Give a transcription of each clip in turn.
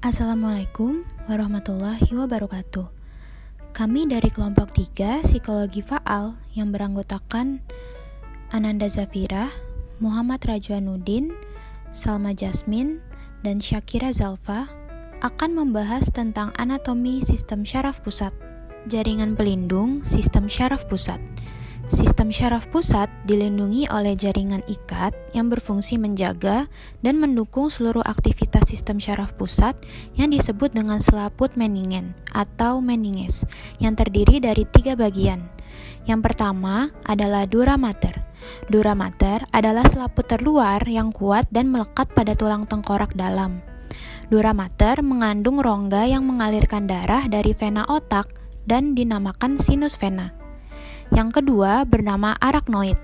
Assalamualaikum warahmatullahi wabarakatuh. Kami dari kelompok 3 Psikologi Faal yang beranggotakan Ananda Zafira, Muhammad Rajwanuddin, Salma Jasmine, dan Syakira Zalfa akan membahas tentang anatomi sistem syaraf pusat. Jaringan pelindung sistem syaraf pusat. Sistem syaraf pusat dilindungi oleh jaringan ikat yang berfungsi menjaga dan mendukung seluruh aktivitas sistem syaraf pusat yang disebut dengan selaput meningen atau meninges yang terdiri dari 3 bagian. Yang pertama adalah dura mater. Dura mater adalah selaput terluar yang kuat dan melekat pada tulang tengkorak dalam. Dura mater mengandung rongga yang mengalirkan darah dari vena otak dan dinamakan sinus vena. Yang kedua bernama arachnoid.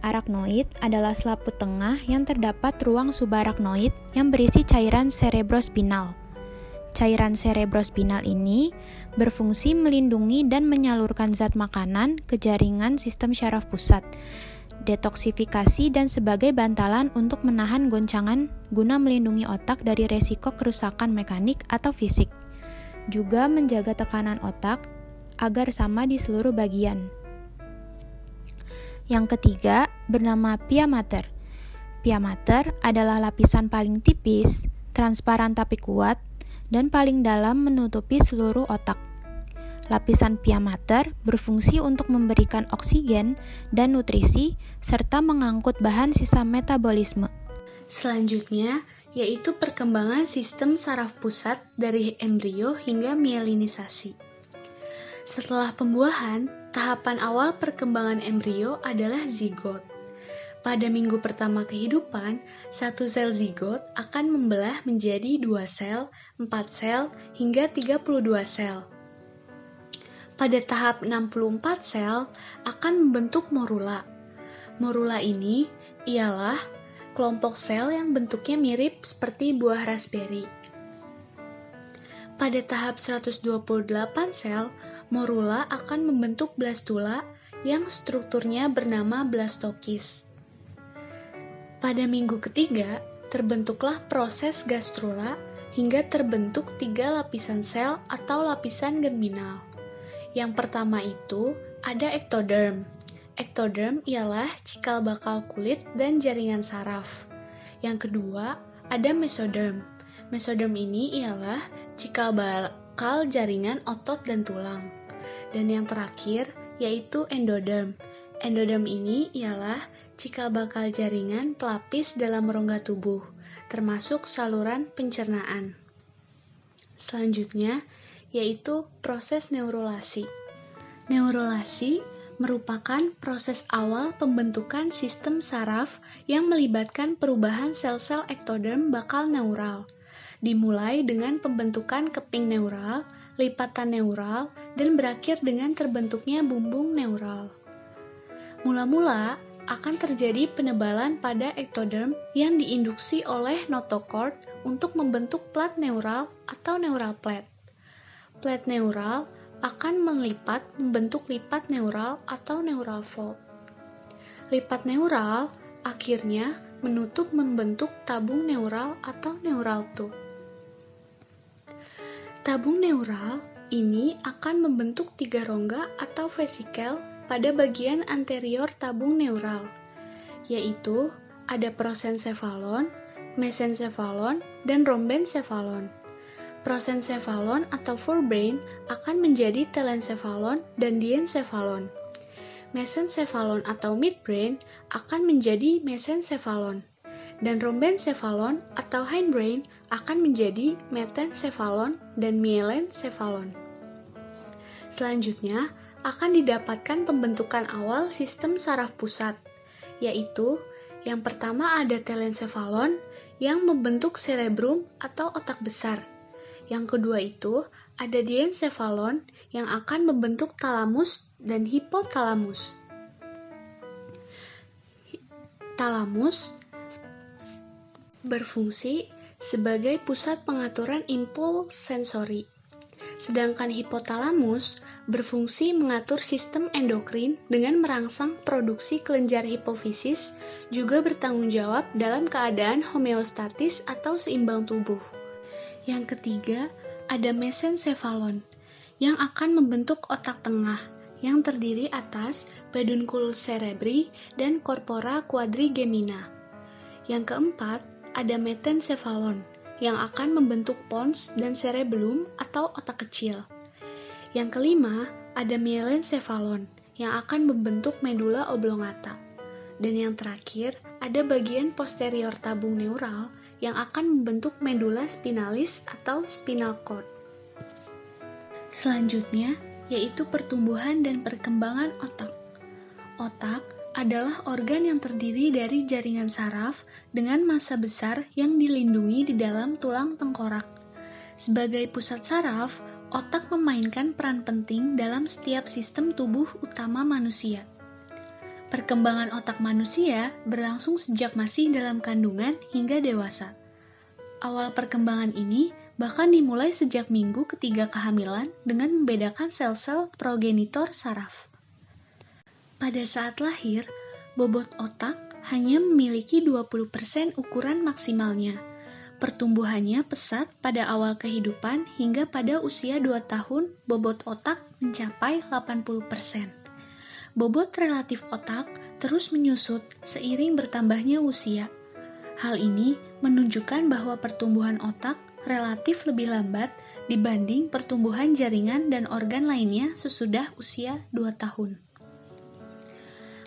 Arachnoid adalah selaput tengah yang terdapat ruang subarachnoid yang berisi cairan cerebrospinal. Cairan cerebrospinal ini berfungsi melindungi dan menyalurkan zat makanan ke jaringan sistem syaraf pusat, detoksifikasi dan sebagai bantalan untuk menahan goncangan guna melindungi otak dari resiko kerusakan mekanik atau fisik. Juga menjaga tekanan otak agar sama di seluruh bagian. Yang ketiga bernama pia mater. Pia mater adalah lapisan paling tipis, transparan tapi kuat, dan paling dalam menutupi seluruh otak. Lapisan pia mater berfungsi untuk memberikan oksigen dan nutrisi serta mengangkut bahan sisa metabolisme. Selanjutnya, yaitu perkembangan sistem saraf pusat dari embrio hingga mielinisasi. Setelah pembuahan, tahapan awal perkembangan embrio adalah zigot. Pada minggu pertama kehidupan, satu sel zigot akan membelah menjadi 2 sel, 4 sel, hingga 32 sel. Pada tahap 64 sel akan membentuk morula. Morula ini ialah kelompok sel yang bentuknya mirip seperti buah raspberry. Pada tahap 128 sel, morula akan membentuk blastula yang strukturnya bernama blastokis. Pada minggu ketiga, terbentuklah proses gastrula hingga terbentuk 3 lapisan sel atau lapisan germinal. Yang pertama itu ada ektoderm. Ektoderm ialah cikal bakal kulit dan jaringan saraf. Yang kedua ada mesoderm. Mesoderm ini ialah cikal bakal jaringan otot dan tulang. Dan yang terakhir yaitu endoderm. Endoderm ini ialah cikal bakal jaringan pelapis dalam rongga tubuh, termasuk saluran pencernaan. Selanjutnya yaitu proses neurulasi. Neurulasi merupakan proses awal pembentukan sistem saraf yang melibatkan perubahan sel-sel ektoderm bakal neural. Dimulai dengan pembentukan keping neural, lipatan neural, dan berakhir dengan terbentuknya bumbung neural. Mula-mula akan terjadi penebalan pada ektoderm yang diinduksi oleh notochord untuk membentuk plat neural atau neural plate. Plat neural akan membentuk lipat neural atau neural fold. Lipat neural akhirnya menutup membentuk tabung neural atau neural tube. Tabung neural ini akan membentuk 3 rongga atau vesikel pada bagian anterior tabung neural, yaitu ada prosencephalon, mesencephalon, dan rhombencephalon. Prosencephalon atau forebrain akan menjadi telencephalon dan diencephalon. Mesencephalon atau midbrain akan menjadi mesencephalon. Dan rhombencephalon atau hindbrain akan menjadi metencephalon dan mielencephalon. Selanjutnya akan didapatkan pembentukan awal sistem saraf pusat, yaitu yang pertama ada telencephalon yang membentuk cerebrum atau otak besar. Yang kedua itu ada diencephalon yang akan membentuk talamus dan hipotalamus. Talamus berfungsi sebagai pusat pengaturan impuls sensori. Sedangkan hipotalamus berfungsi mengatur sistem endokrin dengan merangsang produksi kelenjar hipofisis, juga bertanggung jawab dalam keadaan homeostatis atau seimbang tubuh. Yang ketiga, ada mesencephalon yang akan membentuk otak tengah yang terdiri atas pedunculus cerebri dan corpora quadrigemina. Yang keempat, ada metencephalon yang akan membentuk pons dan cerebellum atau otak kecil. Yang kelima, ada mielencephalon yang akan membentuk medula oblongata. Dan yang terakhir, ada bagian posterior tabung neural yang akan membentuk medula spinalis atau spinal cord. Selanjutnya, yaitu pertumbuhan dan perkembangan otak. Otak adalah organ yang terdiri dari jaringan saraf dengan massa besar yang dilindungi di dalam tulang tengkorak. Sebagai pusat saraf, otak memainkan peran penting dalam setiap sistem tubuh utama manusia. Perkembangan otak manusia berlangsung sejak masih dalam kandungan hingga dewasa. Awal perkembangan ini bahkan dimulai sejak minggu ketiga kehamilan dengan membedakan sel-sel progenitor saraf. Pada saat lahir, bobot otak hanya memiliki 20% ukuran maksimalnya. Pertumbuhannya pesat pada awal kehidupan hingga pada usia 2 tahun bobot otak mencapai 80%. Bobot relatif otak terus menyusut seiring bertambahnya usia. Hal ini menunjukkan bahwa pertumbuhan otak relatif lebih lambat dibanding pertumbuhan jaringan dan organ lainnya sesudah usia 2 tahun.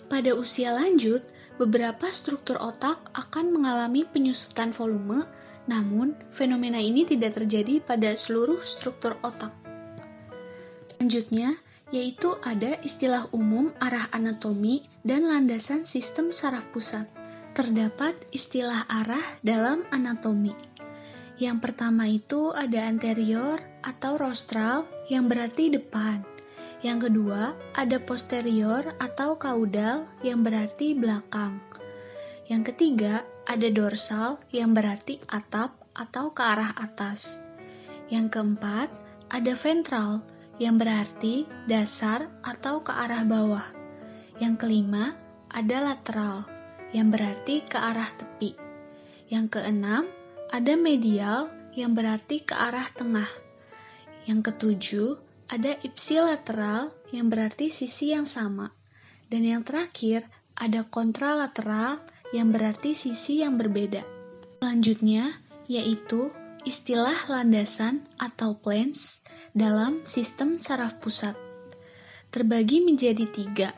Pada usia lanjut, beberapa struktur otak akan mengalami penyusutan volume, namun fenomena ini tidak terjadi pada seluruh struktur otak. Selanjutnya, yaitu ada istilah umum arah anatomi dan landasan sistem saraf pusat. Terdapat istilah arah dalam anatomi. Yang pertama itu ada anterior atau rostral yang berarti depan. Yang kedua ada posterior atau caudal yang berarti belakang. Yang ketiga ada dorsal yang berarti atap atau ke arah atas. Yang keempat ada ventral yang berarti dasar atau ke arah bawah. Yang kelima ada lateral yang berarti ke arah tepi. Yang keenam, ada medial yang berarti ke arah tengah. Yang ketujuh, ada ipsilateral yang berarti sisi yang sama. Dan yang terakhir, ada kontralateral yang berarti sisi yang berbeda. Selanjutnya, yaitu istilah landasan atau planes dalam sistem saraf pusat. Terbagi menjadi 3,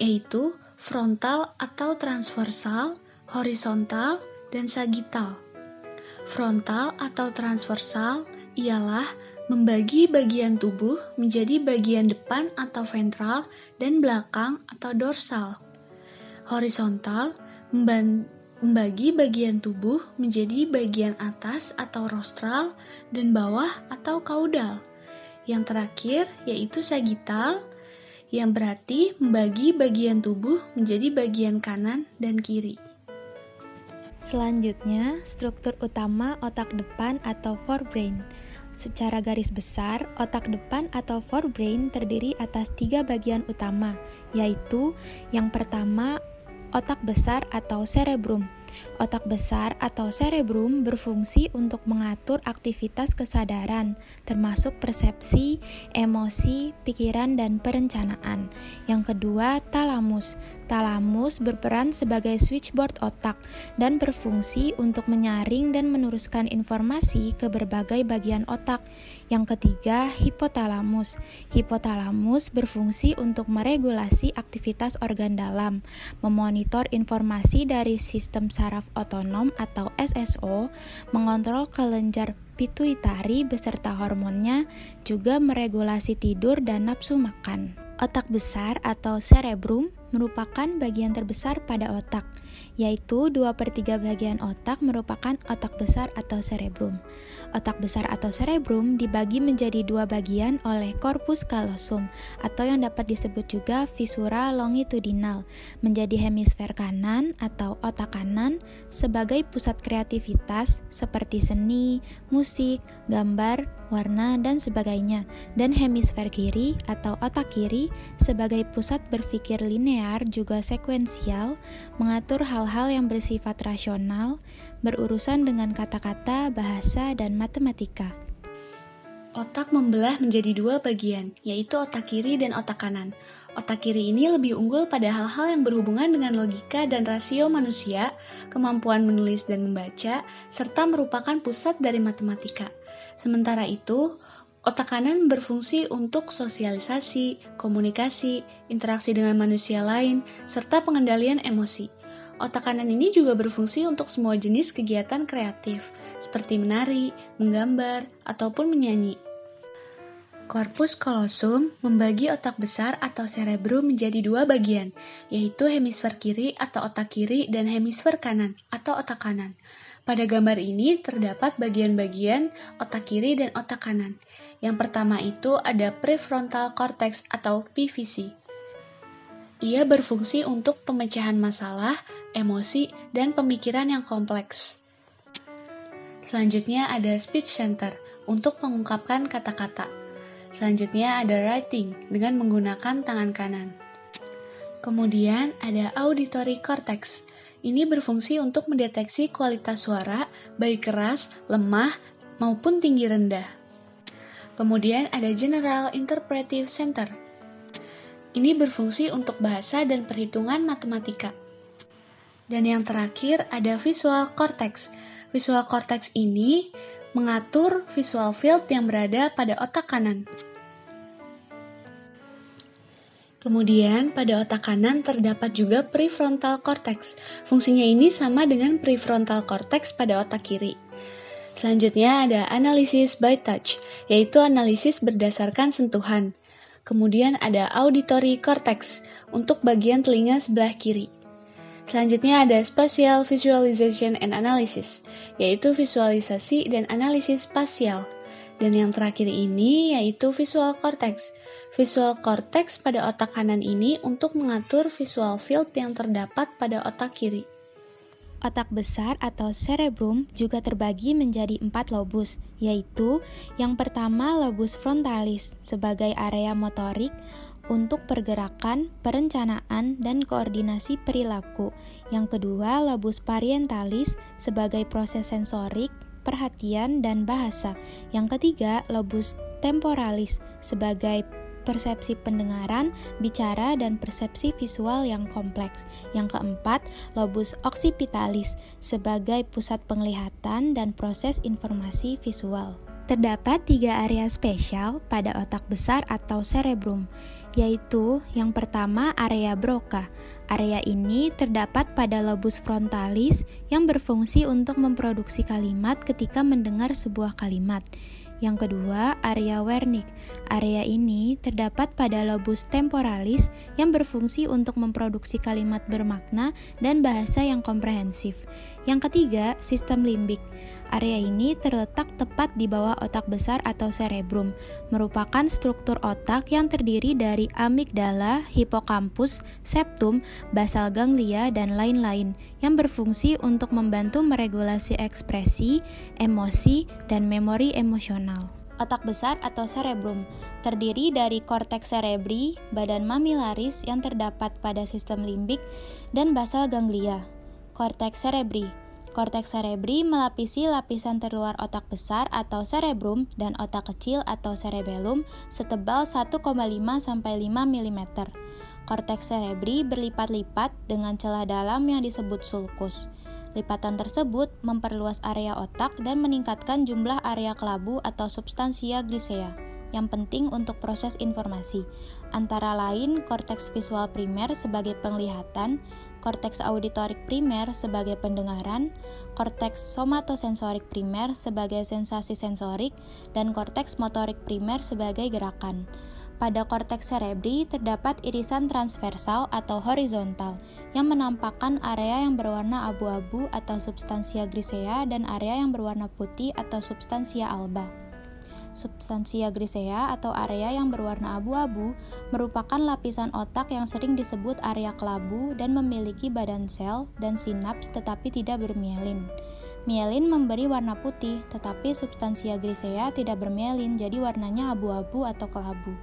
yaitu frontal atau transversal, horizontal, dan sagittal. Frontal atau transversal ialah membagi bagian tubuh menjadi bagian depan atau ventral dan belakang atau dorsal. Horizontal membagi bagian tubuh menjadi bagian atas atau rostral dan bawah atau caudal. Yang terakhir yaitu sagittal, yang berarti membagi bagian tubuh menjadi bagian kanan dan kiri. Selanjutnya, struktur utama otak depan atau forebrain. Secara garis besar, otak depan atau forebrain terdiri atas 3 bagian utama, yaitu yang pertama, otak besar atau cerebrum. Otak besar atau cerebrum berfungsi untuk mengatur aktivitas kesadaran, termasuk persepsi, emosi, pikiran, dan perencanaan. Yang kedua, talamus. Talamus berperan sebagai switchboard otak dan berfungsi untuk menyaring dan meneruskan informasi ke berbagai bagian otak. Yang ketiga, hipotalamus. Hipotalamus berfungsi untuk meregulasi aktivitas organ dalam, memonitor informasi dari sistem saraf otonom atau SSO, mengontrol kelenjar pituitari beserta hormonnya, juga meregulasi tidur dan nafsu makan. Otak besar atau cerebrum merupakan bagian terbesar pada otak, yaitu 2/3 bagian otak merupakan otak besar atau cerebrum. Otak besar atau cerebrum dibagi menjadi 2 bagian oleh corpus callosum, atau yang dapat disebut juga viscera longitudinal, menjadi hemisfer kanan atau otak kanan sebagai pusat kreativitas seperti seni, musik, gambar, warna, dan sebagainya, dan hemisfer kiri atau otak kiri sebagai pusat berpikir linear linear juga sekuensial, mengatur hal-hal yang bersifat rasional, berurusan dengan kata-kata, bahasa, dan matematika. Otak membelah menjadi dua bagian, yaitu otak kiri dan otak kanan. Otak kiri ini lebih unggul pada hal-hal yang berhubungan dengan logika dan rasio manusia, kemampuan menulis dan membaca, serta merupakan pusat dari matematika. Sementara itu, otak kanan berfungsi untuk sosialisasi, komunikasi, interaksi dengan manusia lain, serta pengendalian emosi. Otak kanan ini juga berfungsi untuk semua jenis kegiatan kreatif, seperti menari, menggambar, ataupun menyanyi. Corpus callosum membagi otak besar atau cerebrum menjadi dua bagian, yaitu hemisfer kiri atau otak kiri dan hemisfer kanan atau otak kanan. Pada gambar ini terdapat bagian-bagian otak kiri dan otak kanan. Yang pertama itu ada prefrontal cortex atau PVC. Ia berfungsi untuk pemecahan masalah, emosi, dan pemikiran yang kompleks. Selanjutnya ada speech center untuk mengungkapkan kata-kata. Selanjutnya ada writing dengan menggunakan tangan kanan. Kemudian ada auditory cortex. Ini berfungsi untuk mendeteksi kualitas suara, baik keras, lemah, maupun tinggi rendah. Kemudian ada general interpretive center. Ini berfungsi untuk bahasa dan perhitungan matematika. Dan yang terakhir ada visual cortex. Visual cortex ini mengatur visual field yang berada pada otak kanan. Kemudian pada otak kanan terdapat juga prefrontal cortex. Fungsinya ini sama dengan prefrontal cortex pada otak kiri. Selanjutnya ada analysis by touch, yaitu analisis berdasarkan sentuhan. Kemudian ada auditory cortex untuk bagian telinga sebelah kiri. Selanjutnya ada spatial visualization and analysis, yaitu visualisasi dan analisis spasial. Dan yang terakhir ini yaitu visual cortex. Visual cortex pada otak kanan ini untuk mengatur visual field yang terdapat pada otak kiri. Otak besar atau cerebrum juga terbagi menjadi 4 lobus, yaitu yang pertama lobus frontalis sebagai area motorik untuk pergerakan, perencanaan, dan koordinasi perilaku. Yang kedua lobus parientalis sebagai proses sensorik, perhatian, dan bahasa. Yang ketiga, lobus temporalis sebagai persepsi pendengaran, bicara, dan persepsi visual yang kompleks. Yang keempat, lobus occipitalis sebagai pusat penglihatan dan proses informasi visual. Terdapat 3 area spesial pada otak besar atau cerebrum, yaitu yang pertama area Broca. Area ini terdapat pada lobus frontalis yang berfungsi untuk memproduksi kalimat ketika mendengar sebuah kalimat. Yang kedua, area Wernicke. Area ini terdapat pada lobus temporalis yang berfungsi untuk memproduksi kalimat bermakna dan bahasa yang komprehensif. Yang ketiga, sistem limbik. Area ini terletak tepat di bawah otak besar atau cerebrum, merupakan struktur otak yang terdiri dari amigdala, hipokampus, septum, basal ganglia, dan lain-lain, yang berfungsi untuk membantu meregulasi ekspresi, emosi, dan memori emosional. Otak besar atau cerebrum terdiri dari korteks cerebri, badan mamillaris yang terdapat pada sistem limbik, dan basal ganglia. Korteks cerebri melapisi lapisan terluar otak besar atau cerebrum dan otak kecil atau cerebellum setebal 1,5 sampai 5 mm. Korteks cerebri berlipat-lipat dengan celah dalam yang disebut sulcus. Lipatan tersebut memperluas area otak dan meningkatkan jumlah area kelabu atau substansia grisea yang penting untuk proses informasi, antara lain korteks visual primer sebagai penglihatan, korteks auditorik primer sebagai pendengaran, korteks somatosensorik primer sebagai sensasi sensorik, dan korteks motorik primer sebagai gerakan. Pada korteks cerebri terdapat irisan transversal atau horizontal yang menampakkan area yang berwarna abu-abu atau substansia grisea dan area yang berwarna putih atau substansia alba. Substansia grisea atau area yang berwarna abu-abu merupakan lapisan otak yang sering disebut area kelabu dan memiliki badan sel dan sinaps tetapi tidak bermielin. Mielin memberi warna putih, tetapi substansia grisea tidak bermielin, jadi warnanya abu-abu atau kelabu.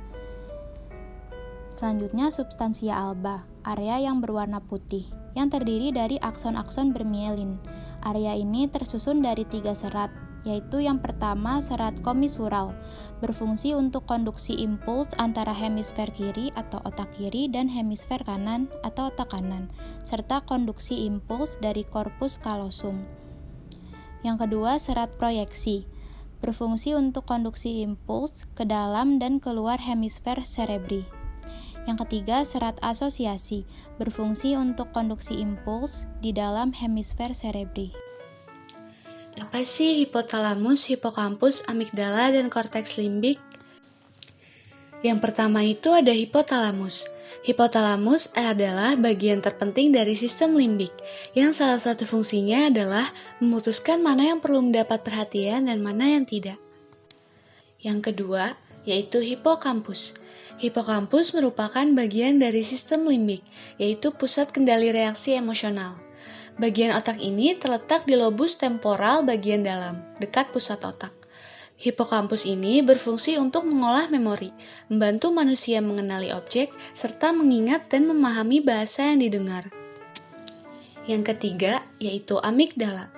Selanjutnya substansia alba. area yang berwarna putih, yang terdiri dari akson-akson bermielin. Area ini tersusun dari 3 serat, yaitu yang pertama serat komisural, berfungsi untuk konduksi impuls antara hemisfer kiri atau otak kiri dan hemisfer kanan atau otak kanan, serta konduksi impuls dari korpus kalosum. Yang kedua, serat proyeksi, berfungsi untuk konduksi impuls ke dalam dan keluar hemisfer cerebri. Yang ketiga, serat asosiasi, berfungsi untuk konduksi impuls di dalam hemisfer cerebri. Apa sih hipotalamus, hipokampus, amigdala, dan korteks limbik? Yang pertama itu ada hipotalamus. Hipotalamus adalah bagian terpenting dari sistem limbik, yang salah satu fungsinya adalah memutuskan mana yang perlu mendapat perhatian dan mana yang tidak. Yang kedua, yaitu hipokampus. Hipokampus merupakan bagian dari sistem limbik, yaitu pusat kendali reaksi emosional. Bagian otak ini terletak di lobus temporal bagian dalam, dekat pusat otak. Hipokampus ini berfungsi untuk mengolah memori, membantu manusia mengenali objek, serta mengingat dan memahami bahasa yang didengar. Yang ketiga, yaitu amigdala.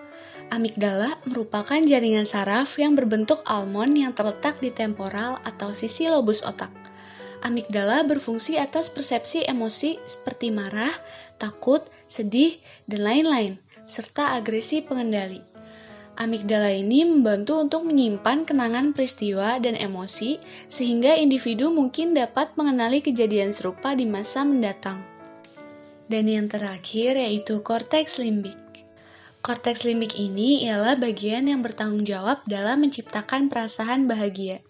Amigdala merupakan jaringan saraf yang berbentuk almond yang terletak di temporal atau sisi lobus otak. Amigdala berfungsi atas persepsi emosi seperti marah, takut, sedih, dan lain-lain, serta agresi pengendali. Amigdala ini membantu untuk menyimpan kenangan peristiwa dan emosi, sehingga individu mungkin dapat mengenali kejadian serupa di masa mendatang. Dan yang terakhir yaitu korteks limbik. Korteks limbik ini ialah bagian yang bertanggung jawab dalam menciptakan perasaan bahagia.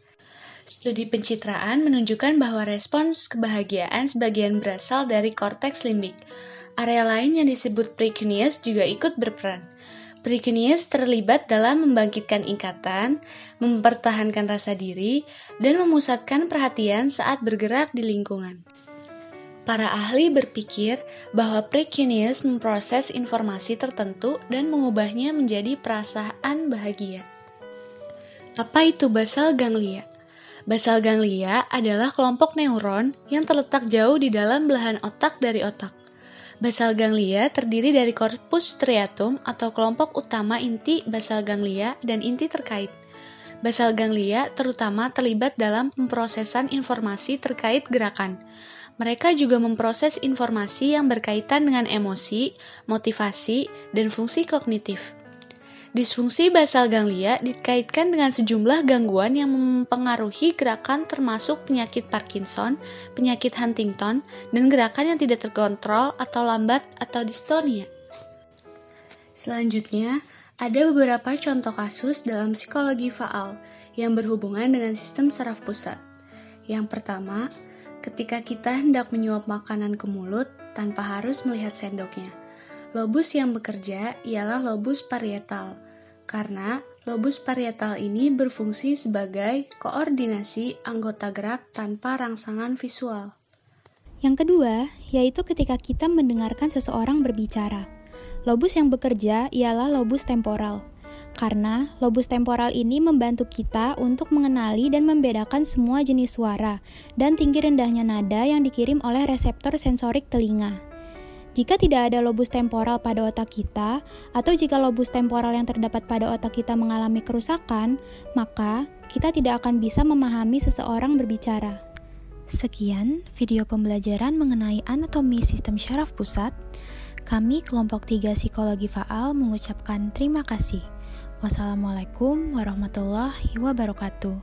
Studi pencitraan menunjukkan bahwa respons kebahagiaan sebagian berasal dari korteks limbik. Area lain yang disebut precuneus juga ikut berperan. Precuneus terlibat dalam membangkitkan ikatan, mempertahankan rasa diri, dan memusatkan perhatian saat bergerak di lingkungan. Para ahli berpikir bahwa precuneus memproses informasi tertentu dan mengubahnya menjadi perasaan bahagia. Apa itu basal ganglia? Basal ganglia adalah kelompok neuron yang terletak jauh di dalam belahan otak dari otak. Basal ganglia terdiri dari korpus striatum atau kelompok utama inti basal ganglia dan inti terkait. Basal ganglia terutama terlibat dalam pemrosesan informasi terkait gerakan. Mereka juga memproses informasi yang berkaitan dengan emosi, motivasi, dan fungsi kognitif. Disfungsi basal ganglia dikaitkan dengan sejumlah gangguan yang mempengaruhi gerakan termasuk penyakit Parkinson, penyakit Huntington, dan gerakan yang tidak terkontrol atau lambat atau distonia. Selanjutnya, ada beberapa contoh kasus dalam psikologi faal yang berhubungan dengan sistem saraf pusat. Yang pertama, ketika kita hendak menyuap makanan ke mulut tanpa harus melihat sendoknya. Lobus yang bekerja ialah lobus parietal, karena lobus parietal ini berfungsi sebagai koordinasi anggota gerak tanpa rangsangan visual. Yang kedua, yaitu ketika kita mendengarkan seseorang berbicara. Lobus yang bekerja ialah lobus temporal, karena lobus temporal ini membantu kita untuk mengenali dan membedakan semua jenis suara dan tinggi rendahnya nada yang dikirim oleh reseptor sensorik telinga. Jika tidak ada lobus temporal pada otak kita, atau jika lobus temporal yang terdapat pada otak kita mengalami kerusakan, maka kita tidak akan bisa memahami seseorang berbicara. Sekian video pembelajaran mengenai anatomi sistem syaraf pusat. Kami kelompok 3 Psikologi Faal mengucapkan terima kasih. Wassalamualaikum warahmatullahi wabarakatuh.